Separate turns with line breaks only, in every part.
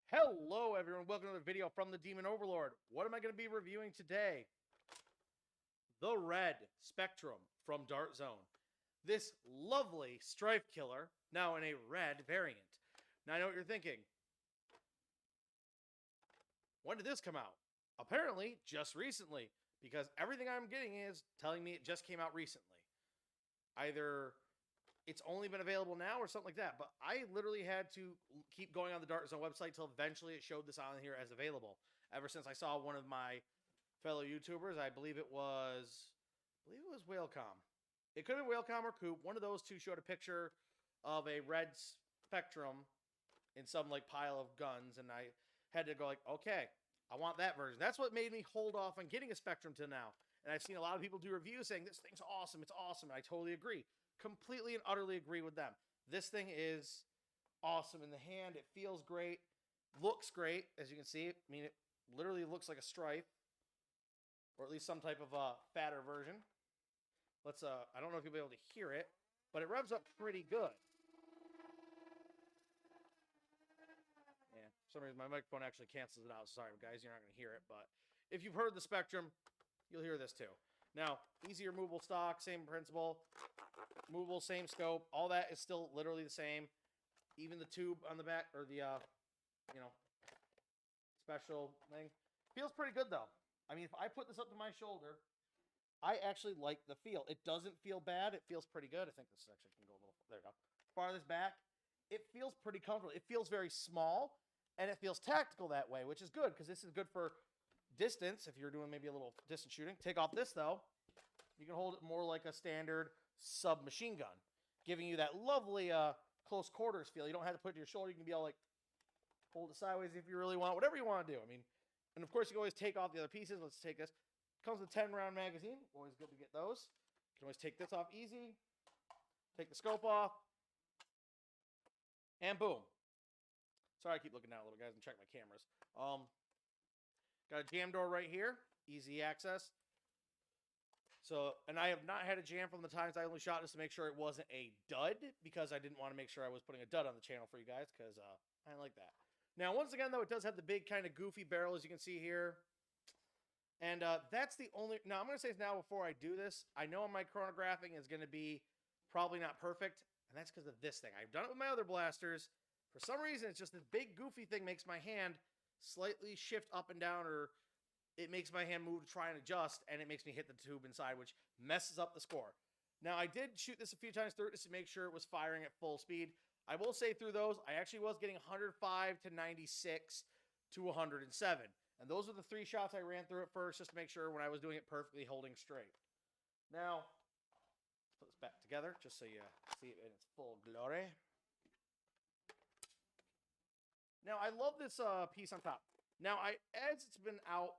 Hello everyone, welcome to the video from the Demon Overlord. What am I going to be reviewing today? The Red Spectrum from Dart Zone. This lovely Stryfe killer, now in a red variant. Now I know what you're thinking. When did this come out? Apparently, just recently, because everything I'm getting is telling me it just came out recently. Either it's only been available now or something like that. But I literally had to keep going on the Dart Zone website till eventually it showed this on here as available. Ever since I saw one of my fellow YouTubers, I believe it was Whalecom. It could have been Whalecom or Coop. One of those two showed a picture of a red Spectrum in some like pile of guns, and I had to go like, okay, I want that version. That's what made me hold off on getting a Spectrum till now. And I've seen a lot of people do reviews saying this thing's awesome, it's awesome, and I totally agree. Completely and utterly agree with them. This thing is awesome in the hand. It feels great. Looks great, as you can see. I mean, it literally looks like a Stryfe, or at least some type of fatter version. Let's, I don't know if you'll be able to hear it, but it revs up pretty good. Yeah, for some reason my microphone actually cancels it out. Sorry, guys, you're not going to hear it, but if you've heard the Spectrum, you'll hear this too. Now, easy removable stock, same principle. Movable, same scope. All that is still literally the same. Even the tube on the back, or the, special thing. Feels pretty good, though. I mean, if I put this up to my shoulder, I actually like the feel. It doesn't feel bad. It feels pretty good. I think this section can go a little, there we go. Farthest back, it feels pretty comfortable. It feels very small, and it feels tactical that way, which is good, because this is good for distance, if you're doing maybe a little distance shooting. Take off this, though. You can hold it more like a standard submachine gun, giving you that lovely close quarters feel. You don't have to put it to your shoulder. You can be able like hold it sideways if you really want, whatever you want to do. I mean, and of course you can always take off the other pieces. Let's take this. Comes with a 10-round magazine. Always good to get those. You can always take this off easy. Take the scope off. And boom. Sorry, I keep looking down a little, guys, and check my cameras. Got a jam door right here. Easy access. So, and I have not had a jam from the times I only shot this to make sure it wasn't a dud, because I didn't want to make sure I was putting a dud on the channel for you guys, because I don't like that. Now, once again, though, it does have the big kind of goofy barrel, as you can see here. And that's the only... Now, I'm going to say this now before I do this. I know my chronographing is going to be probably not perfect, and that's because of this thing. I've done it with my other blasters. For some reason, it's just this big goofy thing makes my hand slightly shift up and down, or it makes my hand move to try and adjust, and it makes me hit the tube inside, which messes up the score. Now, I did shoot this a few times through just to make sure it was firing at full speed. I will say through those, I actually was getting 105 to 96 to 107. And those are the 3 shots I ran through it first, just to make sure when I was doing it perfectly, holding straight. Now, let's put this back together, just so you see it in its full glory. Now, I love this piece on top. Now, as it's been out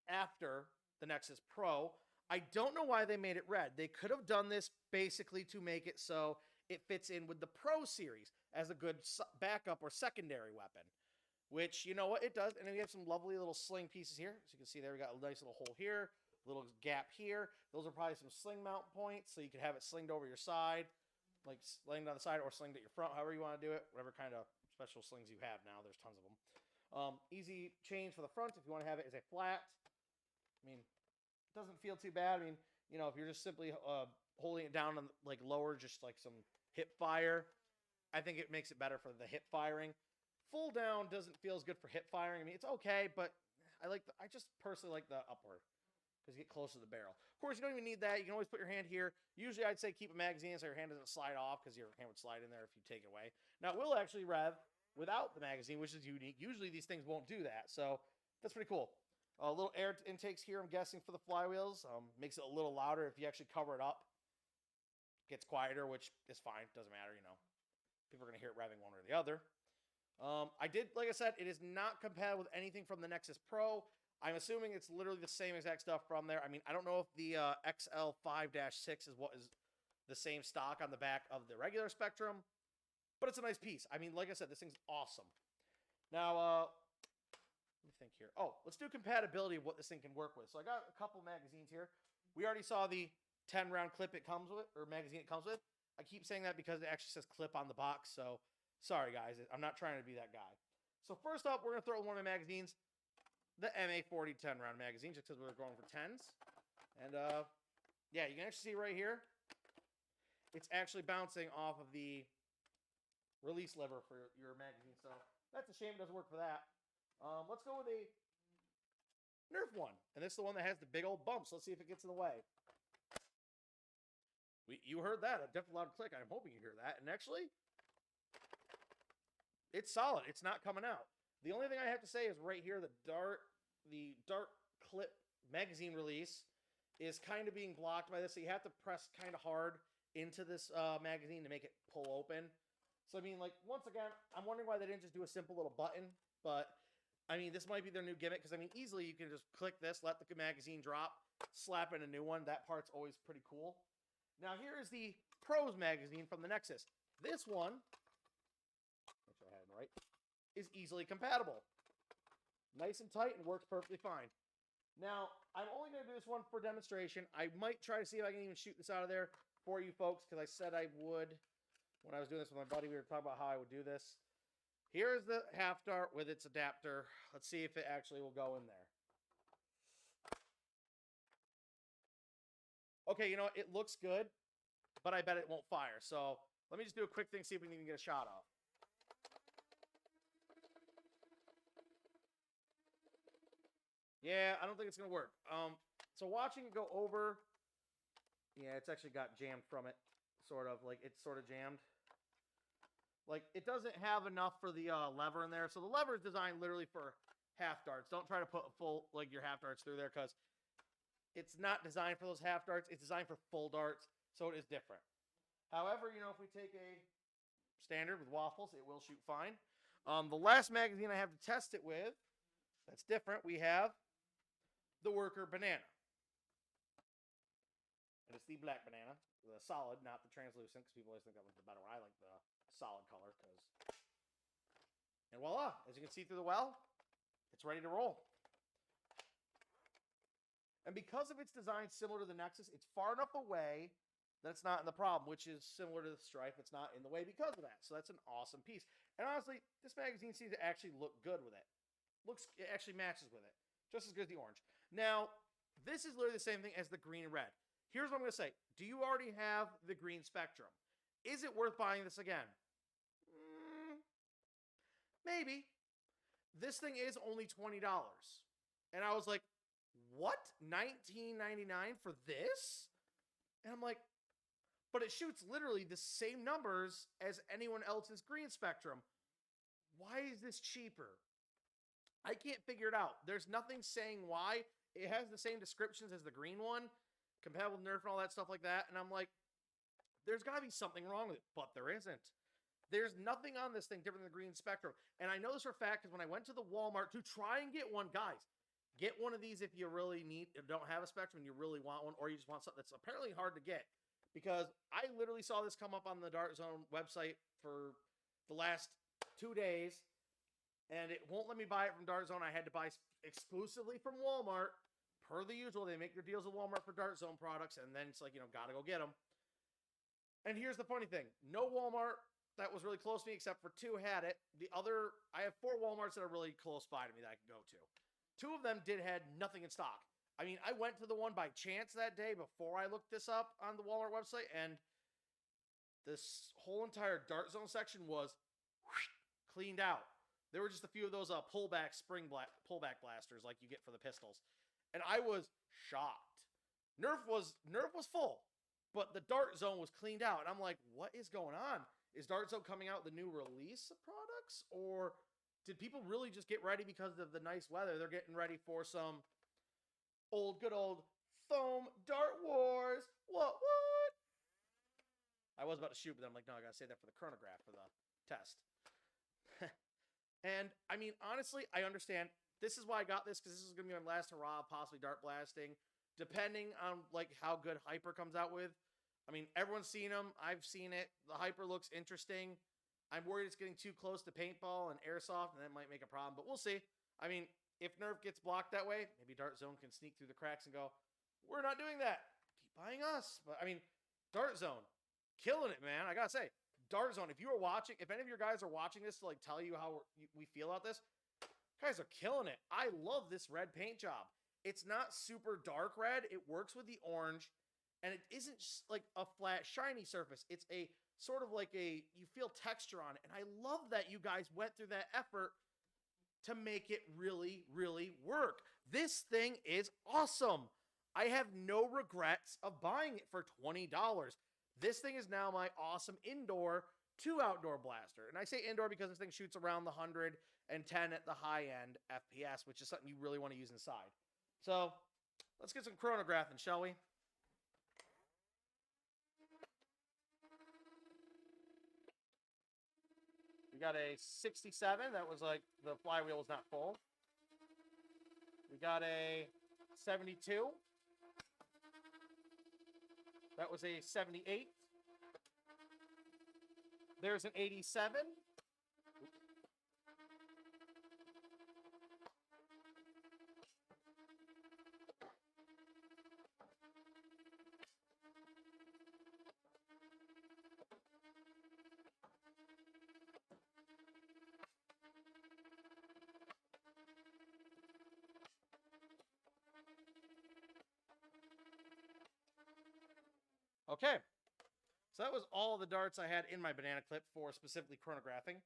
after the Nexus Pro, I don't know why they made it red. They could have done this basically to make it so it fits in with the Pro series as a good backup or secondary weapon, which, you know what, it does. And then we have some lovely little sling pieces here. As you can see there, we got a nice little hole here, little gap here. Those are probably some sling mount points, so you could have it slinged over your side, like slinged on the side or slinged at your front, however you want to do it, whatever kind of special slings you have now. There's tons of them. Easy change for the front if you want to have it as a flat. I mean, it doesn't feel too bad. I mean, you know, if you're just simply holding it down on like lower, just like some hip fire, I think it makes it better for the hip firing. Full down doesn't feel as good for hip firing. I mean, it's okay, but I just personally like the upward, because you get close to the barrel. Of course, you don't even need that. You can always put your hand here. Usually, I'd say keep a magazine so your hand doesn't slide off, because your hand would slide in there if you take it away. Now, it will actually rev without the magazine, which is unique. Usually, these things won't do that, so that's pretty cool. Little air intakes here, I'm guessing, for the flywheels. Makes it a little louder if you actually cover it up. Gets quieter, which is fine. Doesn't matter, you know. People are going to hear it revving one or the other. Like I said, it is not compatible with anything from the Nexus Pro. I'm assuming it's literally the same exact stuff from there. I mean, I don't know if the XL5-6 is what is the same stock on the back of the regular Spectrum, but it's a nice piece. I mean, like I said, this thing's awesome. Now, let me think here. Oh, let's do compatibility of what this thing can work with. So I got a couple magazines here. We already saw the 10-round clip it comes with, or magazine it comes with. I keep saying that because it actually says clip on the box, so sorry, guys. I'm not trying to be that guy. So first up, we're going to throw in one of my magazines, the MA40 10 round magazine, just because we're going for 10s. And yeah, you can actually see right here, it's actually bouncing off of the release lever for your magazine. So that's a shame it doesn't work for that. Let's go with a Nerf one. And this is the one that has the big old bumps. Let's see if it gets in the way. You heard that, a definitely loud click. I'm hoping you hear that. And actually, it's solid. It's not coming out. The only thing I have to say is right here, the dart clip magazine release is kind of being blocked by this. So you have to press kind of hard into this magazine to make it pull open. So, I mean, like, once again, I'm wondering why they didn't just do a simple little button. But, I mean, this might be their new gimmick. Because, I mean, easily you can just click this, let the magazine drop, slap in a new one. That part's always pretty cool. Now, here is the Pros magazine from the Nexus. This one, make sure I had it right, is easily compatible. Nice and tight and works perfectly fine. Now, I'm only going to do this one for demonstration. I might try to see if I can even shoot this out of there for you folks, because I said I would. When I was doing this with my buddy, we were talking about how I would do this. Here is the half dart with its adapter. Let's see if it actually will go in there. Okay, you know, it looks good, but I bet it won't fire. So let me just do a quick thing, see if we can even get a shot off. Yeah, I don't think it's going to work. So watching it go over, yeah, it's actually got jammed from it, sort of. Like, it's sort of jammed. Like, it doesn't have enough for the lever in there. So the lever is designed literally for half darts. Don't try to put full, like, your half darts through there, because it's not designed for those half darts. It's designed for full darts, so it is different. However, you know, if we take a standard with waffles, it will shoot fine. The last magazine I have to test it with, that's different. We have the Worker Banana. And it's the black banana, the solid, not the translucent, because people always think that one's the better one. I like the solid color, because... And voila, as you can see through the well, it's ready to roll. And because of its design similar to the Nexus, it's far enough away that it's not in the problem, which is similar to the Stryfe. It's not in the way because of that. So that's an awesome piece. And honestly, this magazine seems to actually look good with it. It actually matches with it. Just as good as the orange. Now, this is literally the same thing as the green and red. Here's what I'm going to say. Do you already have the green spectrum? Is it worth buying this again? Maybe. This thing is only $20. And I was like, what? $19.99 for this? And I'm like, but it shoots literally the same numbers as anyone else's green spectrum. Why is this cheaper? I can't figure it out. There's nothing saying why. It has the same descriptions as the green one, compatible with Nerf and all that stuff like that. And I'm like, there's got to be something wrong with it, but there isn't. There's nothing on this thing different than the green spectrum. And I know this for a fact because when I went to the Walmart to try and get one, guys, get one of these if you really don't have a spectrum and you really want one, or you just want something that's apparently hard to get. Because I literally saw this come up on the Dart Zone website for the last 2 days, and it won't let me buy it from Dart Zone. I had to buy exclusively from Walmart. Per the usual, they make their deals with Walmart for Dart Zone products, and then it's like, you know, gotta go get them. And here's the funny thing. No Walmart that was really close to me, except for 2 had it. I have 4 Walmarts that are really close by to me that I can go to. 2 of them had nothing in stock. I mean, I went to the one by chance that day before I looked this up on the Walmart website, and this whole entire Dart Zone section was cleaned out. There were just a few of those pullback blasters like you get for the pistols. And I was shocked. Nerf was full, but the Dart Zone was cleaned out. And I'm like, what is going on? Is Dart Zone coming out with the new release of products? Or did people really just get ready because of the nice weather? They're getting ready for some good old foam Dart Wars. What? I was about to shoot, but then I'm like, no, I gotta save that for the chronograph for the test. And, I mean, honestly, I understand. This is why I got this, because this is going to be my last hurrah, possibly dart blasting, depending on, like, how good Hyper comes out with. I mean, everyone's seen them. I've seen it. The Hyper looks interesting. I'm worried it's getting too close to paintball and airsoft, and that might make a problem, but we'll see. I mean, if Nerf gets blocked that way, maybe Dart Zone can sneak through the cracks and go, we're not doing that. Keep buying us. But, I mean, Dart Zone, killing it, man. I got to say, Dart Zone, if you are watching, if any of your guys are watching this to like tell you how we feel about this, guys are killing it. I love this red paint job. It's not super dark red. It works with the orange, and it isn't just like a flat, shiny surface. It's a sort of like you feel texture on it. And I love that you guys went through that effort to make it really, really work. This thing is awesome. I have no regrets of buying it for $20. This thing is now my awesome indoor to outdoor blaster. And I say indoor because this thing shoots around the 110 at the high end FPS, which is something you really want to use inside. So let's get some chronographing, shall we? We got a 67. That was like the flywheel was not full. We got a 72. That was a 78. There's an 87. Okay, so that was all the darts I had in my banana clip for specifically chronographing.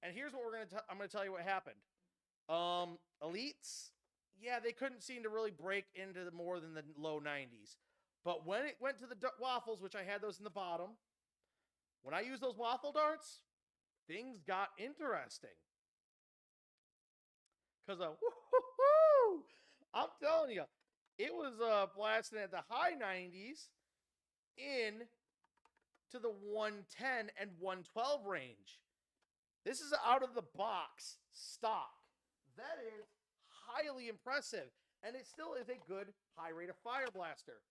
And here's what I'm gonna tell you what happened. Elites, yeah, they couldn't seem to really break into more than the low 90s. But when it went to the waffles, which I had those in the bottom, when I used those waffle darts, things got interesting. Because I'm telling you, it was blasting at the high 90s in to the 110 and 112 range. This is out of the box stock. That is highly impressive. And it still is a good high rate of fire blaster.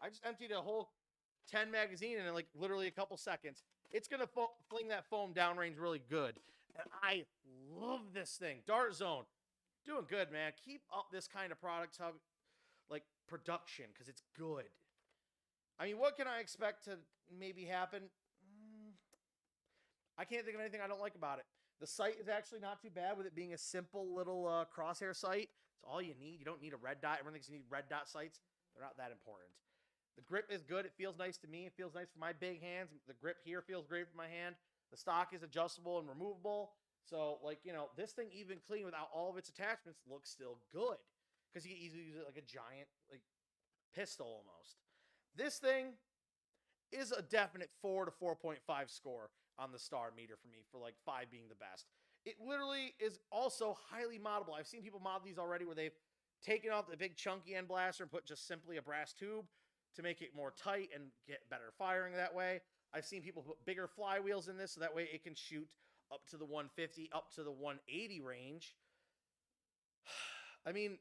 I just emptied a whole 10 magazine in like literally a couple seconds. It's going to fling that foam downrange really good. And I love this thing. Dart Zone, doing good, man. Keep up this kind of product, like production, because it's good. I mean, what can I expect to maybe happen? I can't think of anything I don't like about it. The sight is actually not too bad with it being a simple little crosshair sight. It's all you need. You don't need a red dot. Everyone thinks you need red dot sights. They're not that important. The grip is good. It feels nice to me. It feels nice for my big hands. The grip here feels great for my hand. The stock is adjustable and removable. So, like, you know, this thing, even clean without all of its attachments, looks still good. Because you can easily use it like a giant, like, pistol almost. This thing is a definite 4 to 4.5 score on the star meter for me, for like 5 being the best. It literally is also highly moddable. I've seen people mod these already where they've taken off the big chunky end blaster and put just simply a brass tube to make it more tight and get better firing that way. I've seen people put bigger flywheels in this so that way it can shoot up to the 150, up to the 180 range. I mean,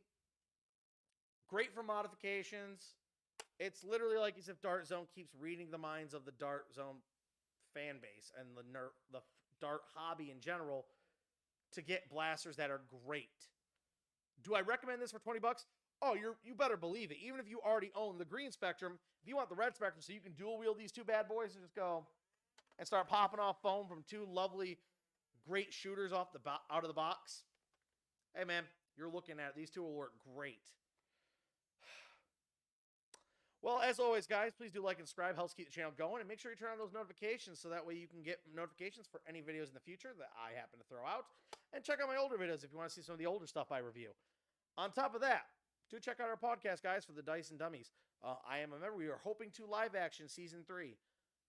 great for modifications. It's literally like as if Dart Zone keeps reading the minds of the Dart Zone fan base and the dart hobby in general to get blasters that are great. Do I recommend this for 20 bucks? Oh, you better believe it. Even if you already own the green spectrum, if you want the red spectrum so you can dual wield these two bad boys and just go and start popping off foam from two lovely, great shooters out of the box, hey man, you're looking at it. These two will work great. Well, as always, guys, please do like and subscribe. Helps keep the channel going. And make sure you turn on those notifications so that way you can get notifications for any videos in the future that I happen to throw out. And check out my older videos if you want to see some of the older stuff I review. On top of that, do check out our podcast, guys, for the Dice and Dummies. I am a member. We are hoping to live action Season 3. It'd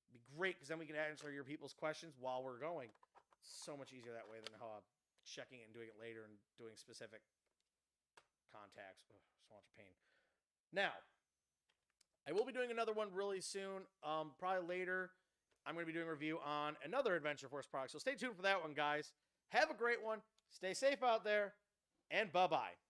be great because then we can answer your people's questions while we're going. So much easier that way than checking it and doing it later and doing specific contacts. Ugh, so much pain. Now, I will be doing another one really soon. Probably later, I'm going to be doing a review on another Adventure Force product. So stay tuned for that one, guys. Have a great one. Stay safe out there, and bye-bye.